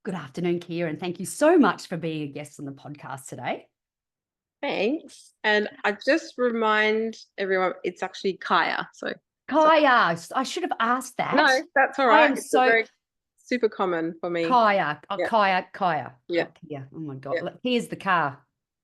Good afternoon, Kiah, and thank you so much for being a guest on the podcast today. Thanks. And I just remind everyone it's actually Kiah. So Kiah, I should have asked no, that. that's all I right. am It's a so very super common for me. Kiah, Yeah, Kiah, yeah, not Kiah. Oh my God, yeah, look, here's the car,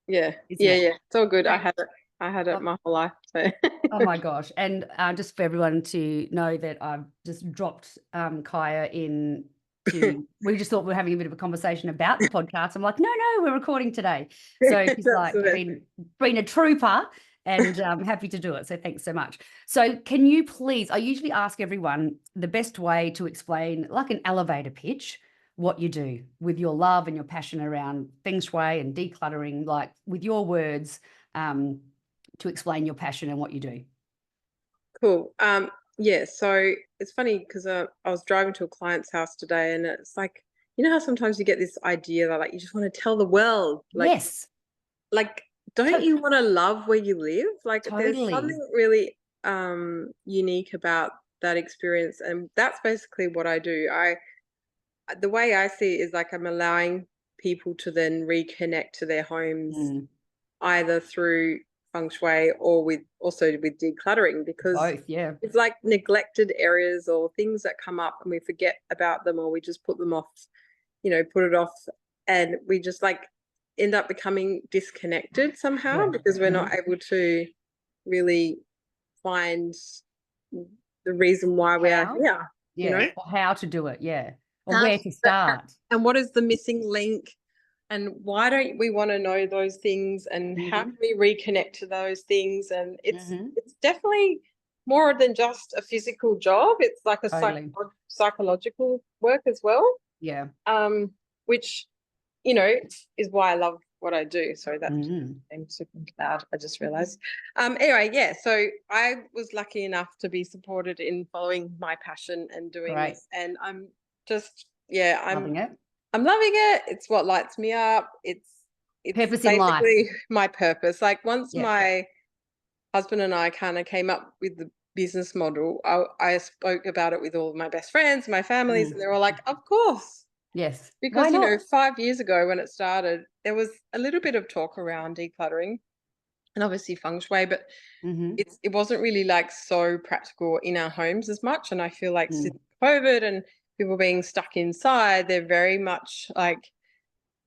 yeah, isn't yeah, it? yeah. It's all good. I Great. had it. I had it Oh, my whole life. So oh my gosh, and just for everyone to know that I've just dropped Kiah in to. We just thought we were having a bit of a conversation about the podcast. I'm like, no, we're recording today. So she's that's like, the best. been a trooper. And happy to do it. So thanks so much. So can you please, I usually ask everyone the best way to explain, like an elevator pitch, what you do with your love and your passion around feng shui and decluttering, like with your words, to explain your passion and what you do. Cool. Yeah. So it's funny because I was driving to a client's house today, and it's like how sometimes you get this idea that like you just want to tell the world, Yes, like don't you want to love where you live? Like there's totally. something really unique about that experience, and that's basically what I do. The way I see it is like I'm allowing people to then reconnect to their homes Mm, either through feng shui or with decluttering, because both, yeah. it's like neglected areas or things that come up and we forget about them, or we just put them off, put it off, and we just like end up becoming disconnected somehow Yeah. because we're not able to really find the reason why we are How? here, you Yeah. know? Or how to do it. Yeah. Or How where to, to start. and what is the missing link? And why don't we want to know those things? And how Hmm. can we reconnect to those things? And it's Hmm. it's definitely more than just a physical job. It's like a Totally. psychological work as well. Yeah. Which you know is why I love what I do. So that Hmm. I'm super loud. I just realized. Anyway, yeah. So I was lucky enough to be supported in following my passion and doing Great. this, and I'm just yeah, Loving it. I'm loving it. It's what lights me up. It's Purpose in life. basically my purpose. Like once Yeah. my husband and I kind of came up with the business model, I spoke about it with all of my best friends, my families, Mm. and they were like, "Of course." Yes. Why Because, not? 5 years ago when it started, there was a little bit of talk around decluttering and obviously feng shui, but Hmm. it wasn't really like so practical in our homes as much. And I feel like since Mm. COVID and people being stuck inside, they're very much like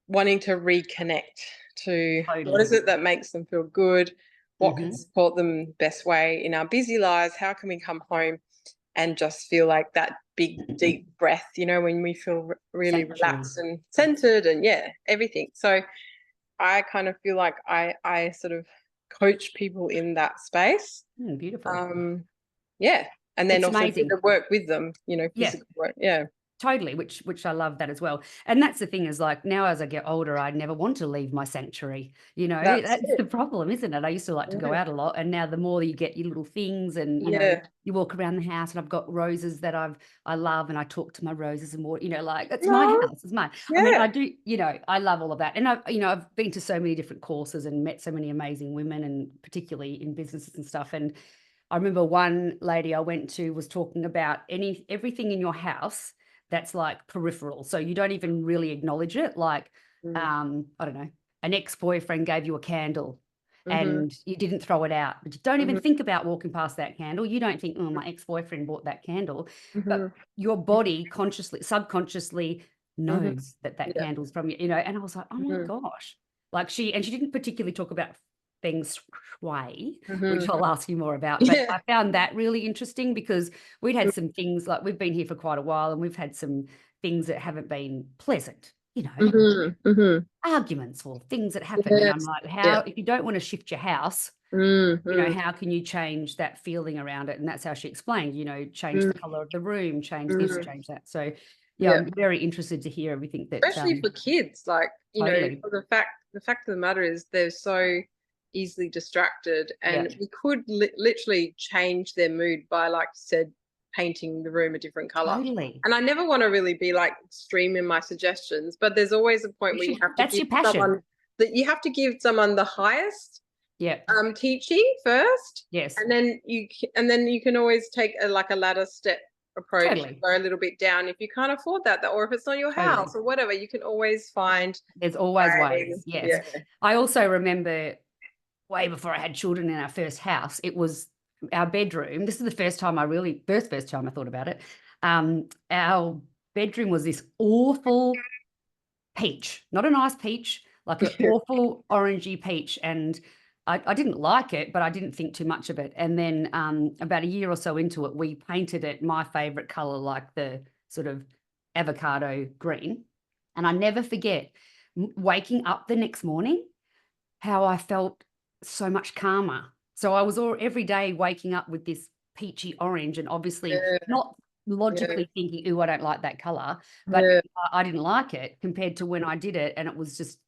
wanting to reconnect to what is Totally. it that makes them feel good, what can Hmm. support them best way in our busy lives, how can we come home and just feel like that big deep breath, when we feel really Sanctuary. relaxed and centered and yeah, everything. So I kind of feel like I sort of coach people in that space. Beautiful. um yeah, and then It's also do amazing. the work with them, Yeah. physical work. Yeah. Totally, which I love that as well. And that's the thing is like now as I get older, I never want to leave my sanctuary. That's That's the it. problem, isn't it? I used to like to go Yeah, out a lot, and now the more you get your little things and yeah. you walk around the house and I've got roses that I love and I talk to my roses and more, like it's my No, house, it's mine. I mean, yeah. I do, I love all of that. And I've been to so many different courses and met so many amazing women and particularly in businesses and stuff. And I remember one lady I went to was talking about everything in your house that's like peripheral. So you don't even really acknowledge it. Like, Mm. I don't know, an ex-boyfriend gave you a candle Mhm, and you didn't throw it out, but you don't even mhm, think about walking past that candle. You don't think, oh, my ex-boyfriend bought that candle, but mhm, your body consciously, subconsciously mhm. knows that Yeah. candle's from you, and I was like, oh my Mhm, gosh. Like she didn't particularly talk about things shui, which mhm. I'll ask you more about. But Yeah. I found that really interesting because we'd had some things like we've been here for quite a while and we've had some things that haven't been pleasant, Mhm, mhm. arguments or things that happen. And I'm Yes. like, Yeah. if you don't want to shift your house, Mm, mm, how can you change that feeling around it? And that's how she explained, change mm, the color of the room, change this, mm. change that. So yeah, Yeah. I'm very interested to hear everything that Especially for kids, like, totally. for the fact of the matter is they're so easily distracted, Yeah, and we could literally change their mood by, like you said, painting the room a different color. totally. And I never want to really be like extreme in my suggestions, but there's always a point You where you should, have to that's give your passion. someone the highest Yeah. teaching first, Yes. and then you can always take a ladder step approach, Totally. go a little bit down if you can't afford that, or if it's not your Totally. house or whatever, you can always find There's always ways. ways. Yes. Yeah. I also remember way before I had children in our first house, it was our bedroom. This is the first time first time I thought about it. Our bedroom was this awful peach, not a nice peach, like an awful orangey peach. And I didn't like it, but I didn't think too much of it. And then about a year or so into it, we painted it my favorite color, like the sort of avocado green. And I never forget waking up the next morning, how I felt so much calmer. So I was all every day waking up with this peachy orange, and obviously Yeah. not Yeah. logically thinking, "Ooh, I don't like that color," but Yeah. I didn't like it compared to when I did it, and it was just,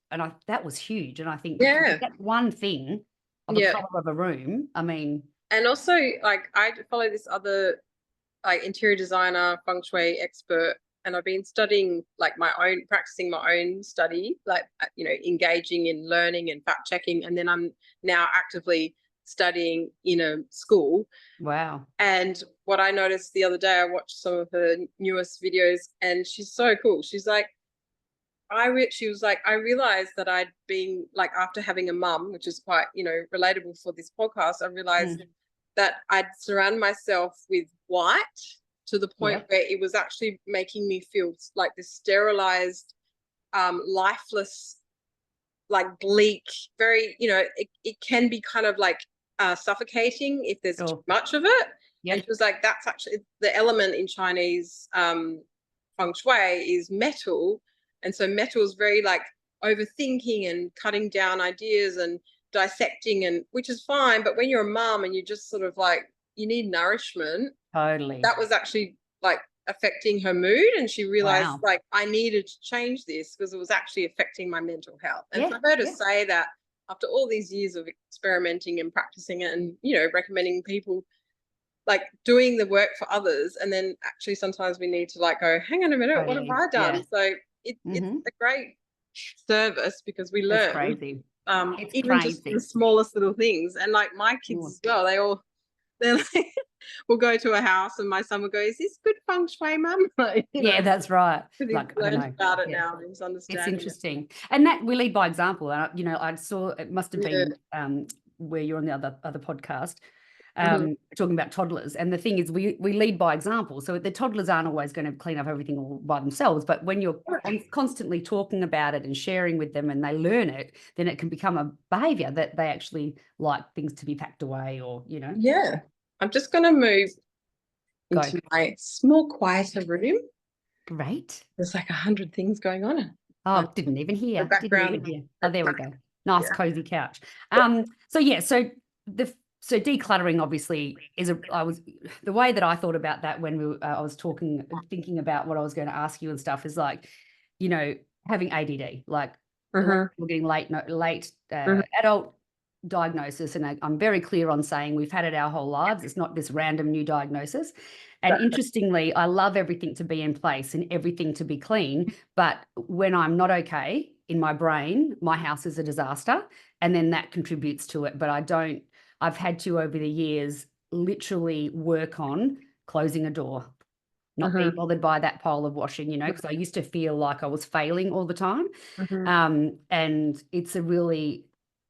that was huge. And I think if you Yeah. get that one thing of a Yeah. color of a room, I mean, And also, like, I follow this other like interior designer, feng shui expert, and I've been studying like practicing my own study, like engaging in learning and fact checking, and then I'm now actively studying in a school. wow, And what I noticed the other day, I watched some of her newest videos, and she's so cool. She's like, she was like, I realized that I'd been like, after having a mum, which is quite, relatable for this podcast, I realized mm, that I'd surround myself with white to the point yeah, where it was actually making me feel like this sterilized, lifeless, like bleak, very, it can be kind of like suffocating if there's too sure, much of it. And she yep, was like, that's actually the element in Chinese feng shui is metal. And so metal is very like overthinking and cutting down ideas and dissecting, and which is fine. But when you're a mom and you just sort of like, you need nourishment, totally, that was actually like affecting her mood, and she realized wow, like I needed to change this because it was actually affecting my mental health. And yeah, for her to yeah, say that after all these years of experimenting and practicing it, and recommending people like doing the work for others, and then actually sometimes we need to like go, hang on a minute, what have totally, I yeah, done? So it's hmm, a great service because we it's learn, crazy, it's even just the crazy. smallest little things. And like my kids Mm. as well, they're like, we'll go to a house and my son will go, is this good feng shui, mum? Like, Yeah, that's right. because he's Like, I don't learned know. about it Yeah, now and he's it's understanding it. interesting. And that we lead by example. And, I saw it must have Yeah. been where you're on the other podcast, Hmm. talking about toddlers. And the thing is, we lead by example. So the toddlers aren't always going to clean up everything all by themselves. But when you're constantly talking about it and sharing with them and they learn it, then it can become a behavior that they actually like things to be packed away or. Yeah. I'm just going to move Go. into my small, quieter room. Great. There's like 100 things going on. Oh, Um, didn't even the hear. Didn't background. even hear. Oh, there we go. Nice Yeah. cozy couch. So yeah, so decluttering obviously is the way that I thought about that when I was thinking about what I was going to ask you and stuff is like, having ADD, like a lot of Hmm. people getting late Hmm. adult diagnosis, and I'm very clear on saying we've had it our whole lives. It's not this random new diagnosis. And interestingly, I love everything to be in place and everything to be clean. But when I'm not okay in my brain, my house is a disaster. And then that contributes to it. But I've had to over the years literally work on closing a door, not being Hmm. bothered by that pile of washing, because I used to feel like I was failing all the time. Hmm. And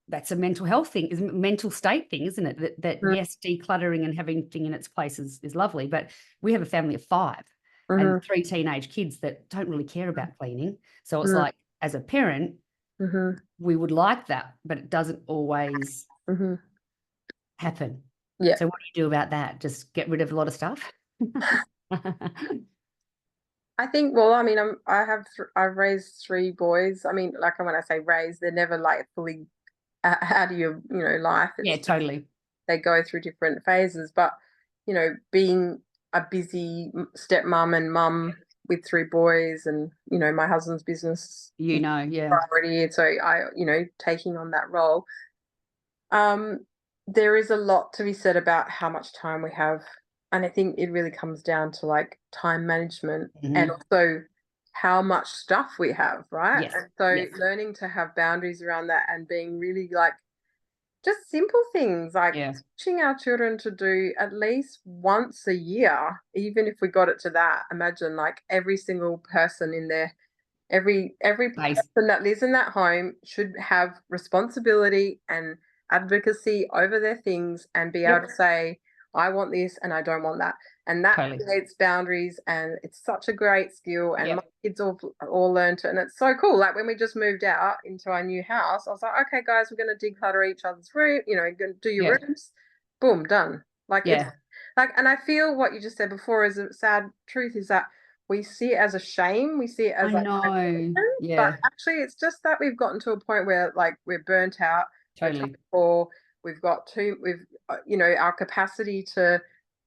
that's a mental health thing, is a mental state thing, isn't it? That yes, decluttering and having thing in its place is lovely, but we have a family of 5 and Hmm. 3 teenage kids that don't really care about cleaning. So it's Hmm. like, as a parent, Hmm. we would like that, but it doesn't always Hmm. happen. Yeah. So what do you do about that? Just get rid of a lot of stuff? I think, well, I mean, I've raised 3 boys. I mean, like when I say raised, they're never like fully out of your, life. Yeah, It's totally. they go through different phases. But, being a busy stepmom and mum with 3 boys, and, my husband's business is Yeah. priority. So taking on that role, um, there is a lot to be said about how much time we have. And I think it really comes down to like time management and Hmm. also how much stuff we have, right? Yes. And so Yes. learning to have boundaries around that and being really like just simple things like Yeah. teaching our children to do at least once a year, even if we got it to that. Imagine like every single person in there, every Nice. person that lives in that home should have responsibility and advocacy over their things and be able Yep. to say, I want this and I don't want that. And that Totally. creates boundaries, and it's such a great skill. And my Yep. kids all learned it, and it's so cool. Like when we just moved out into our new house, I was like, okay, guys, we're going to declutter each other's room. You know, you're going to do your Yeah. rooms. Boom, done. Like it's Yeah. like, and I feel what you just said before is a sad truth is that we see it as a shame. We see it I as like know. isolation, but Yeah. actually, it's just that we've gotten to a point where like we're burnt out, we're trying Totally. for, we've got too, we've, you know, our capacity to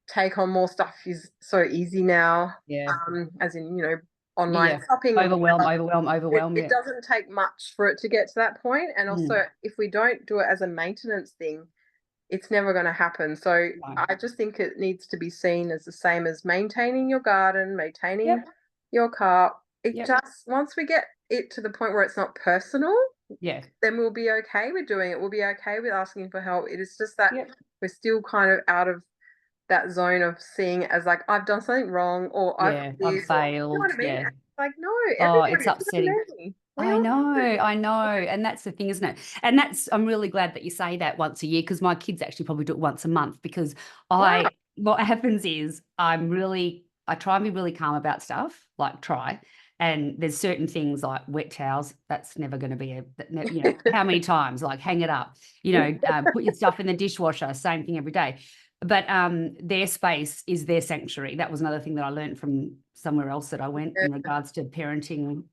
take on more stuff is so easy now. Yeah. As in, you know, online Yeah. shopping and Overwhelm, whatever. overwhelm, overwhelm. It Yeah. doesn't take much for it to get to that point. And Mm. also, if we don't do it as a maintenance thing, it's never going to happen. So No. I just think it needs to be seen as the same as maintaining your garden, maintaining Yep. your car. It Yep. just, once we get it to the point where it's not personal, Yeah. then we'll be okay with doing it. We'll be okay with asking for help. It is just that Yep. we're still kind of out of that zone of seeing it as like, I've done something wrong or I've Yeah. I've this, or you know failed. what I mean? Yeah. And it's like, no, Oh, everybody, it's upsetting. including me. We I all know, do. I know. And that's the thing, isn't it? And that's, I'm really glad that you say that once a year, because my kids actually probably do it once a month, because Wow. what happens is I try and be really calm about stuff, like try. And there's certain things like wet towels, that's never going to be you know, how many times, like hang it up, you know, put your stuff in the dishwasher, same thing every day. But their space is their sanctuary. That was another thing that I learned from somewhere else that I went Yeah, in regards to parenting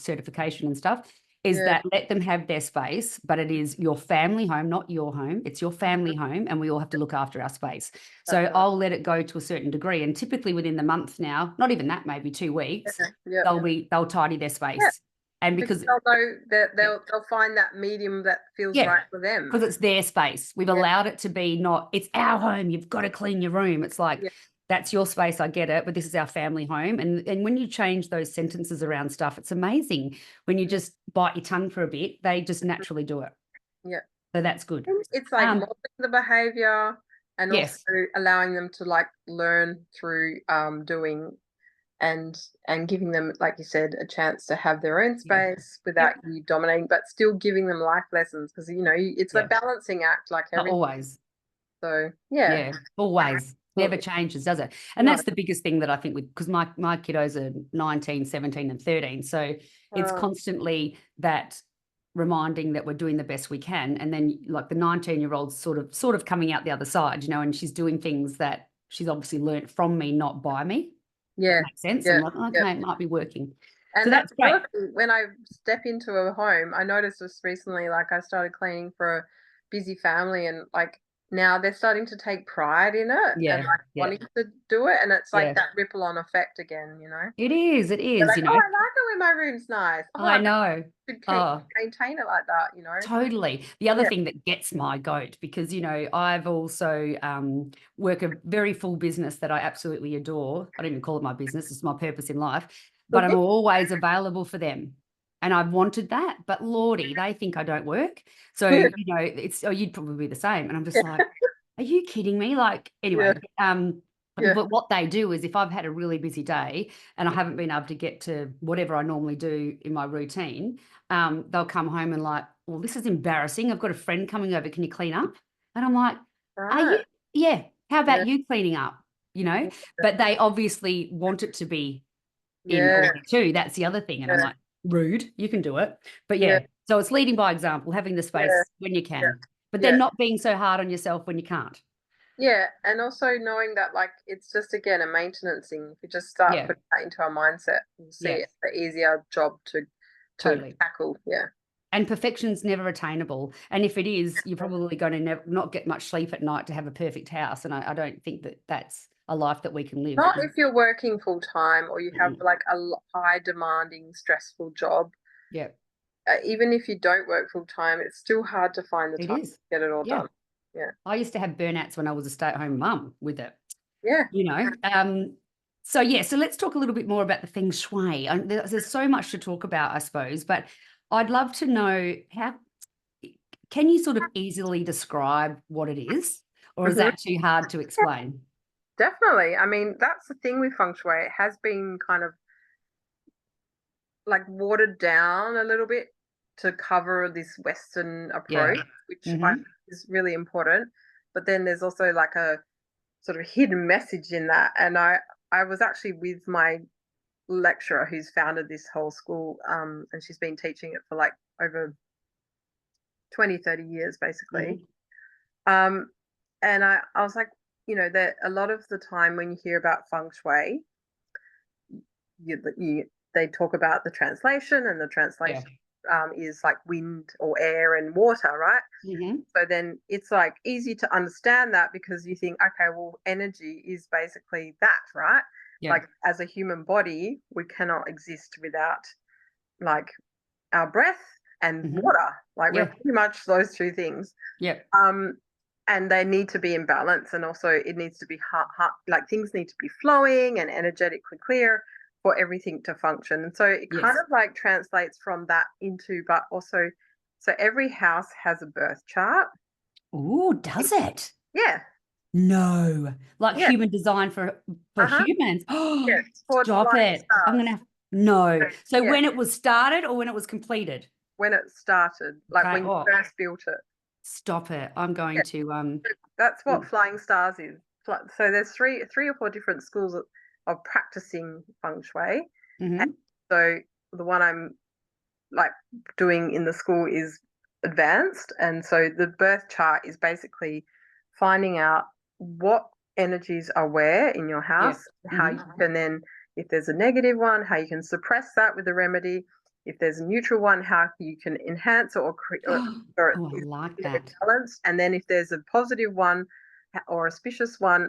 certification and stuff, is yeah, that let them have their space, but it is your family home, not your home. It's your family home, and we all have to look after our space. So that's right. I'll let it go to a certain degree. And typically within the month now, not even that, maybe 2 weeks, Yeah, yeah. they'll tidy their Yeah, space. And because because they'll know that yeah, they'll find that medium that feels yeah, right for them. because it's their space. We've Yeah, allowed it to be not, it's our home. You've got to clean your room. It's like, yeah, that's your space. I get it, but this is our family home. And when you change those sentences around stuff, it's amazing. When you just bite your tongue for a bit, they just naturally do it. yeah. So that's good. It's like Um, modeling the behavior and also yes, allowing them to like learn through doing and giving them, like you said, a chance to have their own yeah, space without yep, you dominating, but still giving them life lessons because you know it's a yeah, balancing act like everything. always. So yeah, Yeah, always. Never absolutely. changes, does it? And No. that's the biggest thing that I think with, because my kiddos are 19, 17, and 13. So it's Oh, constantly that reminding that we're doing the best we can. And then like the 19-year-old's sort of coming out the other side, you know, and she's doing things that she's obviously learnt from me, not by me. That yeah, makes sense. I'm yeah, like, yeah. okay, it might be working. So And that's that's the great. other thing. When I step into a home, I noticed this recently, like I started cleaning for a busy family and like now they're starting to take pride in it and Yeah, like yeah, wanting to do it. And it's like yeah. that ripple on effect again, you know? It is, They're like, you oh, know. I like it when my room's nice. Oh, I I know. should keep Oh, maintain it like that, you know? totally. The other Yeah. thing that gets my goat, because, you know, I've also work a very full business that I absolutely adore. I don't even call it my business, it's my purpose in life, but I'm always available for them. And I've wanted that, but Lordy, they think I don't work. So, Yeah. you know, you'd probably be the same. And I'm just like, are you kidding me? Like, Yeah. anyway, Yeah. but what they do is if I've had a really busy day and I haven't been able to get to whatever I normally do in my routine, they'll come home and like, well, this is embarrassing. I've got a friend coming over. Can you clean up? And I'm like, are you? Right. Yeah. How Yeah. about you cleaning up? You know, but they obviously want it to be in Yeah. order too. That's the other thing. And I'm Yeah. like, rude, you can do it. But Yeah. yeah, so it's leading by example, having the Yeah. space when you Yeah. can, but Yeah. then not being so hard on yourself when you can't. Yeah, and also knowing that like it's just again a maintenance thing. If we just start Yeah. putting that into our mindset, we'll see Yeah. it's the easier job to Totally. tackle. Yeah. And perfection's never attainable. And if it is, you're probably going to not get much sleep at night to have a perfect house. And I don't think that that's a life that we can live. Not if you're working full time or you have Mm. like a high demanding, stressful job. Yeah, Even if you don't work full time, it's still hard to find the it time is. to get it all Yeah. done. Yeah. I used to have burnouts when I was a stay-at-home mum with it, Yeah. you know. So yeah, so let's talk a little bit more about the feng shui. There's so much to talk about, I suppose, but I'd love to know how can you sort of easily describe what it is, or is Mhm. that too hard to explain? Definitely. I mean, that's the thing with feng shui. It has been kind of like watered down a little bit to cover this Western Yeah. approach, which I Mm-hmm. think is really important. But then there's also like a sort of hidden message in that. And I was actually with my lecturer who's founded this whole school, and she's been teaching it for like over 20, 30 years basically. Mm-hmm. Um, and I was like, that a lot of the time when you hear about feng shui, they talk about the translation, and the Yeah. translation is like wind or air and water, right? Mm-hmm. So then it's like easy to understand that because you think, okay, well, energy is basically that, right? Yeah. Like as a human body, we cannot exist without like our breath and Mm-hmm. water. Like we're Yeah. pretty much those two things. Yeah. Um, and they need to be in balance, and also it needs to be like things need to be flowing and energetically clear for everything to function. And so it kind Yes. of like translates from that into, but also, so every house has a birth chart. Ooh, does it? Yeah, No. Like yeah, human design for uh-huh. humans. Yeah, Oh, it's called stop flying it. I'm stars. gonna no. So Yeah, when it was started or when it was completed? when it started, like Okay. when you Oh, first built it. stop it. I'm Yeah, going to that's what mm, flying stars is. So there's three or four different schools of practicing feng shui. And mhm. so the one I'm like doing in the school is advanced. And so the birth chart is basically finding out what energies are where in your Yeah. house, how you Mhm. can then, if there's a negative one, how you can suppress that with a remedy. If there's a neutral one, how you can enhance it or it Oh, I is like that. balanced. And then if there's a positive one or auspicious one,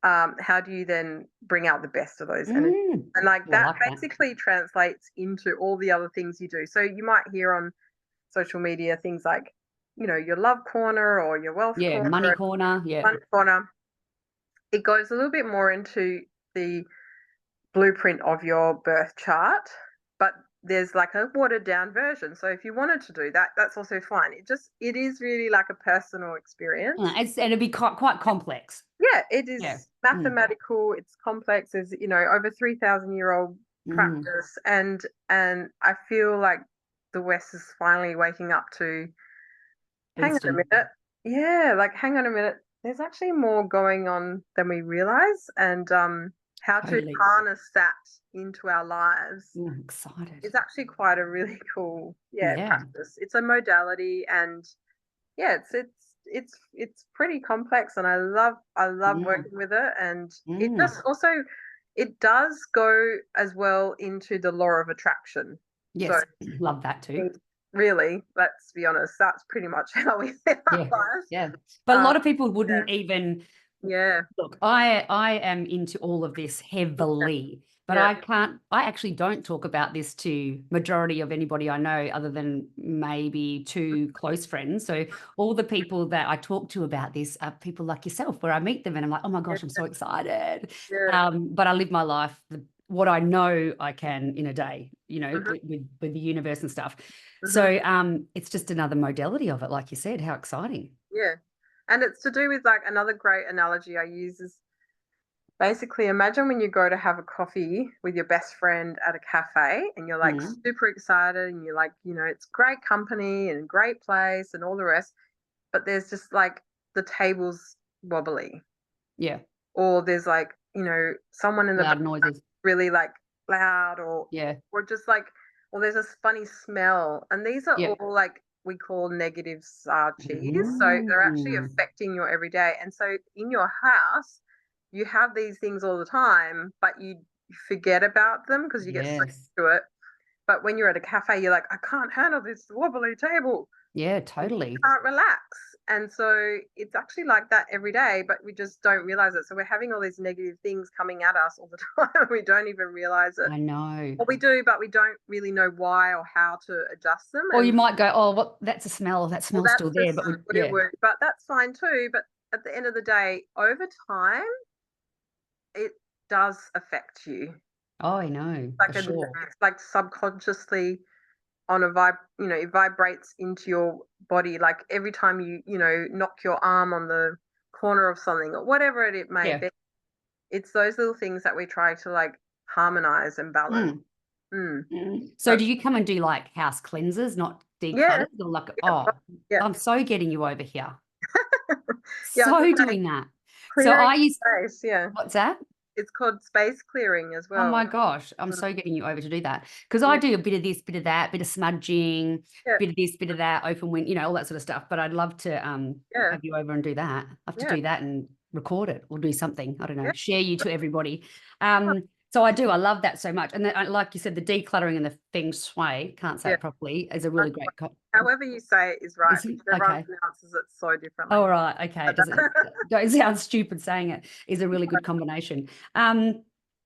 how do you then bring out the best of those energies? Mm. And like Oh, I that like that. basically translates into all the other things you do. So you might hear on social media things like, your love corner or your wealth Yeah, corner, money or corner. Yeah. fun corner. It goes a little bit more into the blueprint of your birth chart, but there's like a watered down version. So if you wanted to do that, that's also fine. It is really like a personal experience. And it'd be quite complex. Yeah, it Yeah. is Mm. mathematical, it's complex, there's, over 3,000-year-old Mm. practice, and I feel like the West is finally waking up to, hang on a Eastern. minute. Yeah, like hang on a minute. There's actually more going on than we realize, and how to Totally. harness that into our lives Oh, I'm excited. is actually quite a really cool, yeah, Yeah. practice. It's a modality, and yeah, it's pretty complex, and I love Mm. working with it, and it Mm. just also it does go as well into the law of attraction. So Yes. Love that too. really, let's be honest, that's pretty much how we live our Yeah. lives. Yeah. But a Um, lot of people yeah, wouldn't even yeah, look. I am into all of this heavily, but yeah, I actually don't talk about this to majority of anybody I know other than maybe two close friends. So all the people that I talk to about this are people like yourself, where I meet them and I'm like, oh my yeah, gosh, I'm so excited. yeah. But I live my life what I know I can in a day, Mhm, with the universe and stuff. mhm, So it's just another modality of it, like you said. How exciting. yeah. And it's to do with like another great analogy I use is basically, imagine when you go to have a coffee with your best friend at a cafe and you're like Mm. super excited and you're like, it's great company and great place and all the rest, but there's just like the table's wobbly, Yeah. or there's like, someone in the back Loud noises. really like loud, or Yeah. just like, or there's a funny smell. And these are Yeah. all like we call negative cheese. So they're actually Mm. affecting your everyday. And so in your house, you have these things all the time, but you forget about them because you get so Yes. used to it. But when you're at a cafe, you're like, I can't handle this wobbly table. Yeah, You totally. can't relax. And so it's actually like that every day, but we just don't realize it. So we're having all these negative things coming at us all the time. We don't even realize it. I know. Well, we do, but we don't really know why or how to adjust them. Or you And might go, oh, what that's a smell. That well, smell's still that's there. just But we, what it yeah. would, but that's fine too. But at the end of the day, over time, it does affect you. Oh, I know, for Like sure. it's like subconsciously, on a it vibrates into your body, like every time you knock your arm on the corner of something or whatever it may Yeah. be. It's those little things that we try to like harmonize and balance. Mm. Mm. So do you come and do like house cleansers, not Yeah, declutters? Or like, yeah, oh, yeah. I'm so getting you over here. Yeah, I was So gonna say doing that. So clearing space, yeah. what's that? It's called space clearing as Oh well. my gosh, I'm Mm, so getting you over to do that because I yeah, do a bit of this, bit of that, bit of smudging, yeah, bit of this, bit of that, open wind, all that sort of stuff. But I'd love to yeah, have you over and do that. I have to yeah, do that and record it or do something. I don't yeah. know, share you to everybody. So I do. I love that so much. And then, like you said, the decluttering and the feng shui, can't say Yeah. it properly, is a really great. However you say it is right Is it? because everyone Okay. pronounces it so differently. All right. Okay. It doesn't don't sound stupid saying it is a really good combination.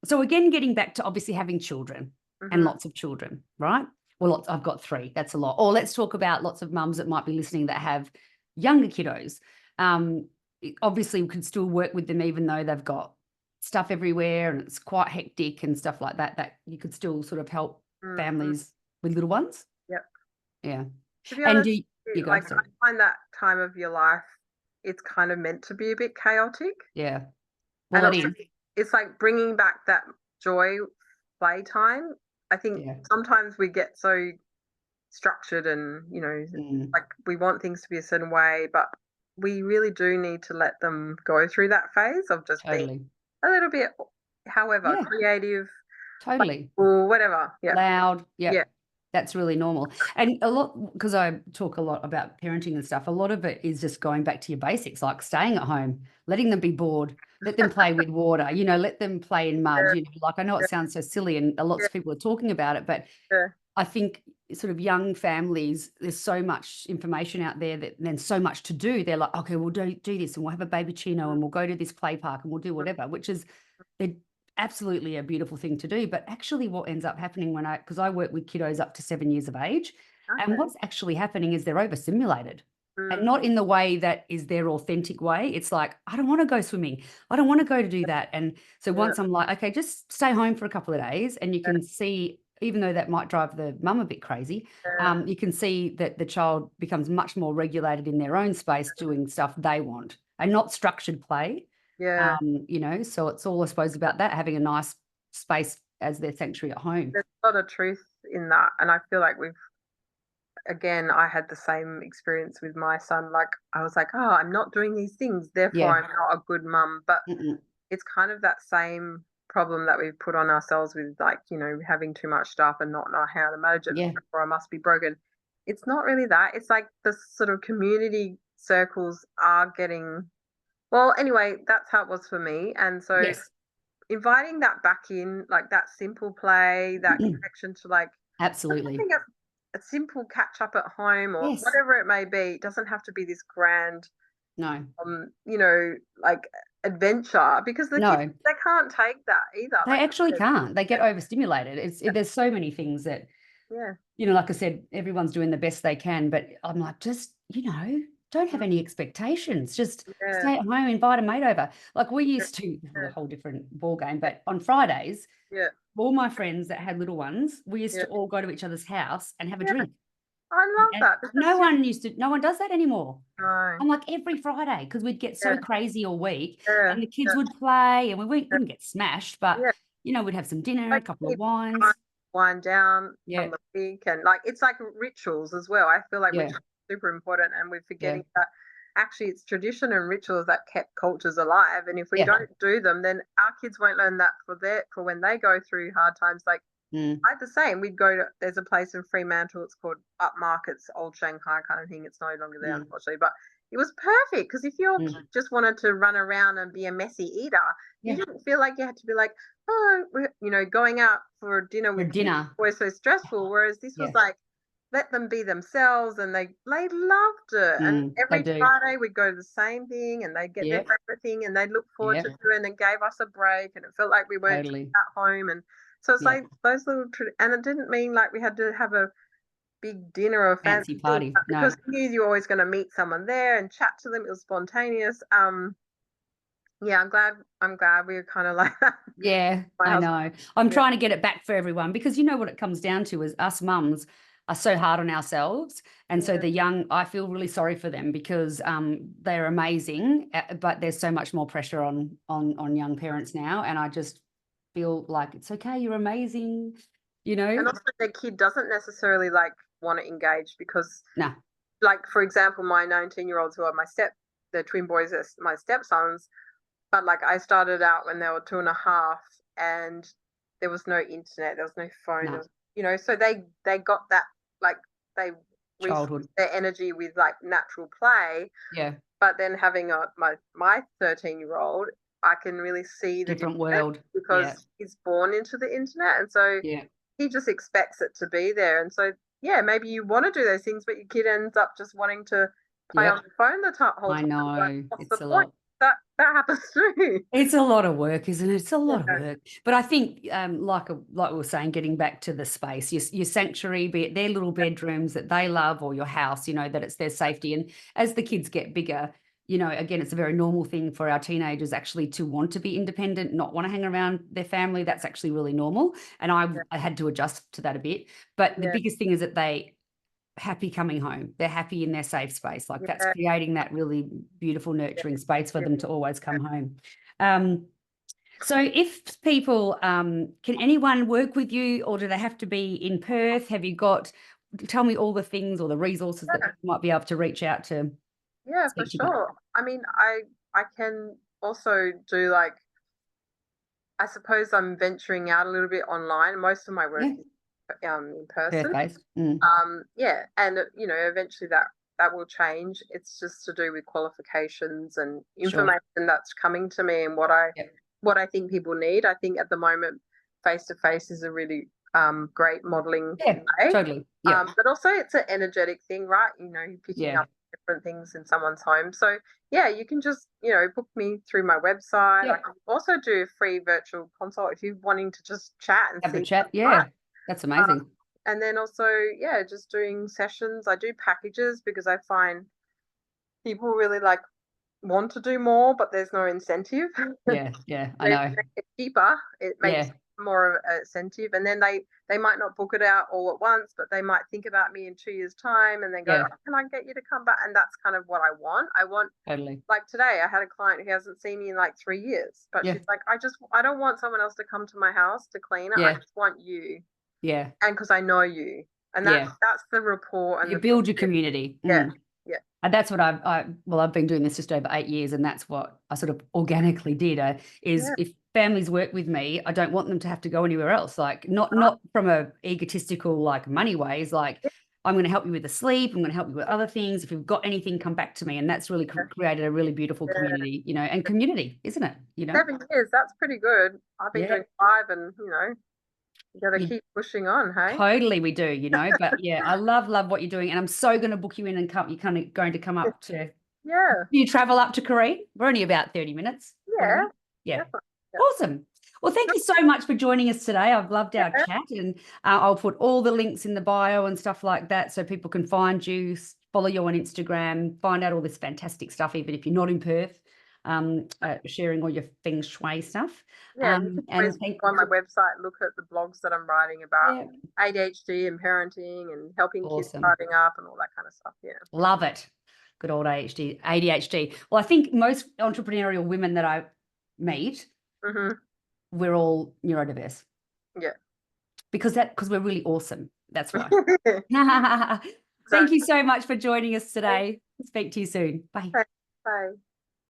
So again, getting back to obviously having children and Mhm. lots of children, right? Well, I've got 3. That's a lot. Or let's talk about lots of mums that might be listening that have younger kiddos. Obviously, we can still work with them even though they've got stuff everywhere and it's quite hectic and stuff like that. That you could still sort of help Mhm. families with little ones. Yep. Yeah. To be And honest, do you go? like I Sorry. find that time of your life, it's kind of meant to be a bit chaotic, Yeah. Well, and it also is. it's like bringing back that joy playtime. I think Yeah. sometimes we get so structured and Mm, like we want things to be a certain way, but we really do need to let them go through that phase of just being totally. a little bit, however, Yeah, creative, totally. or whatever. Yeah, Loud. yeah, Yep. That's really normal. And a lot, because I talk a lot about parenting and stuff, a lot of it is just going back to your basics, like staying at home, letting them be bored, let them play with water, let them play in mud. yeah, Like I know it yeah, sounds so silly and lots yeah, of people are talking about it, but yeah. I think sort of young families, there's so much information out there that then so much to do. They're like, okay, we'll do this and we'll have a baby chino and we'll go to this play park and we'll do whatever, which is it, absolutely a beautiful thing to do. But actually, what ends up happening because I work with kiddos up to 7 years of age, and Okay. what's actually happening is they're overstimulated. And Mm, not in the way that is their authentic way. It's like, I don't want to go swimming. I don't want to go to do that. And so yeah, once I'm like, okay, just stay home for a couple of days and you yeah, can see, even though that might drive the mum a bit crazy, yeah, you can see that the child becomes much more regulated in their own space doing stuff they want and not structured play. yeah. So it's all, I suppose, about that, having a nice space as their sanctuary at home. There's a lot of truth in that, and I feel like I had the same experience with my son. Like I was like, oh, I'm not doing these things, therefore Yeah. I'm not a good mum. But Mm-mm. it's kind of that same problem that we've put on ourselves with like, having too much stuff and not know how to manage it, Yeah. or I must be broken. It's not really that. It's like the sort of community circles are getting well, anyway, that's how it was for me. And so Yes. inviting that back in, like that simple play, that connection to like Absolutely. having a simple catch up at home or Yes. whatever it may be. It doesn't have to be this grand No. like adventure because the kids No. they can't take that either. They Like actually I said, can't. They get overstimulated. There's so many things that, yeah, like I said, everyone's doing the best they can, but I'm like, just, don't have mm, any expectations. Just yeah, stay at home, invite a mate over. Like we yeah, used to, a whole different ball game, but on Fridays, yeah, all my friends that had little ones, we used yeah, to all go to each other's house and have a yeah. drink. I love And that because no one does that anymore. no, I'm like every Friday because we'd get yeah, so crazy all week yeah, and the kids yeah, would play and we yeah, wouldn't get smashed, but yeah. we'd have some dinner, a Like couple of keep trying wines. to wind down Yeah, from the peak and like it's like rituals as well. I feel like yeah, rituals are super important and we're yeah, forgetting that actually it's tradition and rituals that kept cultures alive. And if we yeah. don't do them, then our kids won't learn that for when they go through hard times. Like Mm, I had the same. We'd go to there's a place in Fremantle, it's called Upmarket's Old Shanghai kind of thing. It's no longer there mm, unfortunately, but it was perfect because if your kid mm. just wanted to run around and be a messy eater, you Yeah, didn't feel like you had to be like, oh, going out for dinner for with kids dinner. was so stressful. Whereas this was Yeah, like, let them be themselves, and they loved it. And they every do. Friday we'd go to the same thing, and they'd get their Yep, favorite thing, and they'd look forward to yep, it, and it gave us a break, and it felt like we weren't just totally. at home. And so it's like Yep. those little, and it didn't mean like we had to have a big dinner or a fancy Fancy thing, party. but because No. we knew you were always going to meet someone there and chat to them, it was spontaneous. Yeah, I'm glad we were kind of like that. Yeah, My I husband, know. I'm yeah, trying to get it back for everyone because you know what it comes down to is us mums. are so hard on ourselves. And so Yeah. the young, I feel really sorry for them because they're amazing, but there's so much more pressure on young parents now. And I just feel like it's okay, you're amazing, you know? And also their kid doesn't necessarily like want to engage because, No, like, for example, my 19-year-olds who are they're twin boys, are my stepsons, but like I started out when they were 2.5 and there was no internet, there was no phone, there no, was, so they got that, like, they resourced childhood. their energy with like natural play. Yeah, But then having my 13-year-old, I can really see the different difference world. Yeah, because he's born into the internet, and so yeah, he just expects it to be there. And so, yeah, maybe you want to do those things, but your kid ends up just wanting to play on yep. the phone the whole I time. Like, know. what's the It's a point? lot. That happens too. It's a lot of work, isn't it? It's a lot of Yeah, work. But I think, like we were saying, getting back to the space, your sanctuary, be it their little bedrooms that they love or your house, that it's their safety. And as the kids get bigger, again, it's a very normal thing for our teenagers actually to want to be independent, not want to hang around their family. That's actually really normal. And I had to adjust to that a bit. But the yeah, biggest thing is that they happy coming home. They're happy in their safe space. Like that's yeah, creating that really beautiful, yeah, nurturing space for yeah. them to always come home. Um, so if people, can anyone work with you or do they have to be in Perth? Have you got, tell me all the things or the resources that people might be able to reach out to Yeah, for speak to you about. sure. I mean, I can also do, like, I suppose I'm venturing out a little bit online. Most of my work Yeah, is in person. Perth-based. Mm, Yeah, and eventually that will change. It's just to do with qualifications and sure. information that's coming to me and Yep. what I think people need. I think at the moment, face to face is a really great modeling Yeah, way. totally. Yep. But also it's an energetic thing, right? You're picking Yeah. up different things in someone's home. So yeah, you can just book me through my website. I Yep. can also do a free virtual consult if you're wanting to just chat and Have a see chat. what it's like. Yeah. That's amazing. And then also, yeah, just doing sessions. I do packages because I find people really like want to do more, but there's no incentive. Yeah. Yeah. I So if know. you make it cheaper, it makes Yeah. more of an incentive. And then they might not book it out all at once, but they might think about me in 2 years' time and then go, Yeah. oh, can I get you to come back? And that's kind of what I want. I want, Totally. like today, I had a client who hasn't seen me in like 3 years, but Yeah. she's like, I don't want someone else to come to my house to clean it. I Yeah. just want you. Yeah. And because I know you. And Yeah. that's the rapport and You the build your friendship. community. Yeah. Mm. Yeah. And that's what I've been doing this just over 8 years, and that's what I sort of organically did. Is Yeah. if families work with me, I don't want them to have to go anywhere else. Like not from a egotistical like money ways. Like I'm going to help you with the sleep. I'm going to help you with other things. If you've got anything, come back to me. And that's really created a really beautiful Yeah. community, and community, isn't it? 7 years, that's pretty good. I've been Yeah. doing 5 and you gotta You keep pushing on, hey? totally we do, but yeah, I love what you're doing, and I'm so going to book you in and come. You're kind of going to come up to. Yeah. You travel up to Korea? We're only about 30 minutes, Yeah. 40. Yeah. Definitely. Yeah. Awesome. Well, thank you so much for joining us today. I've loved our Yeah. chat, and I'll put all the links in the bio and stuff like that so people can find you, follow you on Instagram, find out all this fantastic stuff, even if you're not in Perth, sharing all your feng shui stuff. Yeah, and you can always And thank, go on my website, look at the blogs that I'm writing about yeah, ADHD and parenting and helping kids awesome. starting up and all that kind of stuff. Yeah. Love it. Good old ADHD. Well, I think most entrepreneurial women that I meet, Mm-hmm. we're all neurodiverse Yeah. because we're really awesome. That's why. Thank you Exactly. so much for joining us today. Speak to you soon. Bye. Bye.